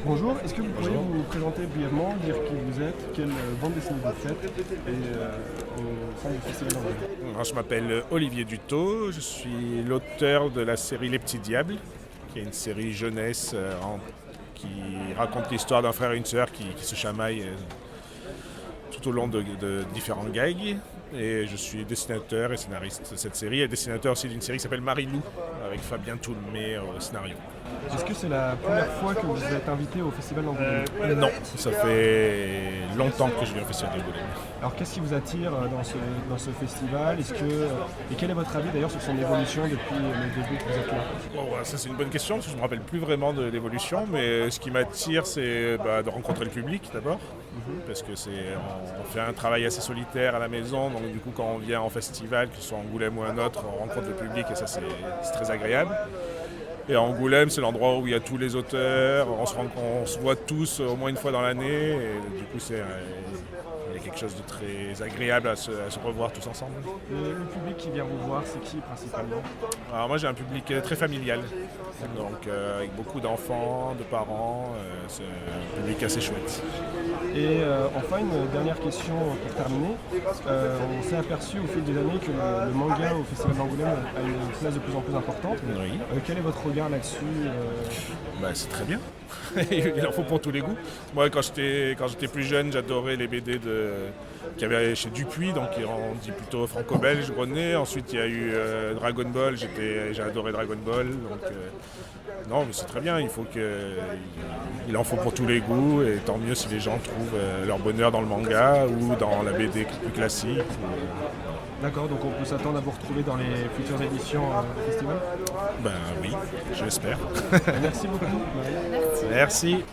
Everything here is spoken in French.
Bonjour, est-ce que vous pourriez Bonjour. vous présenter brièvement, dire qui vous êtes, quelle bande dessinée vous faites au sein du Festival d'Angoulême? Alors, je m'appelle Olivier Dutot, je suis l'auteur de la série Les Petits Diables, qui est une série jeunesse qui raconte l'histoire d'un frère et une sœur qui se chamaillent tout au long de différents gags. Et je suis dessinateur et scénariste de cette série, et dessinateur aussi d'une série qui s'appelle Marie-Lou, avec Fabien Toulmé au scénario. Est-ce que c'est la première fois que vous êtes invité au Festival d'Angoulême? Non, ça fait longtemps que je viens au Festival d'Angoulême. Alors qu'est-ce qui vous attire dans ce festival? Et quel est votre avis d'ailleurs sur son évolution depuis le début que vous êtes là? Bon, voilà, ça c'est une bonne question, parce que je ne me rappelle plus vraiment de l'évolution, mais ce qui m'attire, c'est de rencontrer le public d'abord, parce que on fait un travail assez solitaire à la maison, donc du coup quand on vient en festival, que ce soit Angoulême ou un autre, on rencontre le public et ça c'est très agréable. Et à Angoulême, c'est l'endroit où il y a tous les auteurs, on se voit tous au moins une fois dans l'année, et du coup il y a quelque chose de très agréable à se revoir tous ensemble. Le public qui vient vous voir, c'est qui principalement? Alors moi j'ai un public très familial, donc avec beaucoup d'enfants, de parents, c'est un public assez chouette. Et enfin, une dernière question pour terminer. On s'est aperçu au fil des années que le manga au Festival d'Angoulême a une place de plus en plus importante. Oui. Quel est votre regard là-dessus? C'est très bien. Il en faut pour tous les goûts. Moi, quand j'étais plus jeune, j'adorais les BD qu'il y avait chez Dupuis, donc on dit plutôt franco-belge, René. Ensuite, il y a eu Dragon Ball, j'ai adoré Dragon Ball. Donc, non, mais c'est très bien. Il en faut pour tous les goûts, et tant mieux si les gens trouvent leur bonheur dans le manga ou dans la BD plus classique. D'accord, donc on peut s'attendre à vous retrouver dans les futures éditions du festival? Ben oui, j'espère. Merci beaucoup. Merci.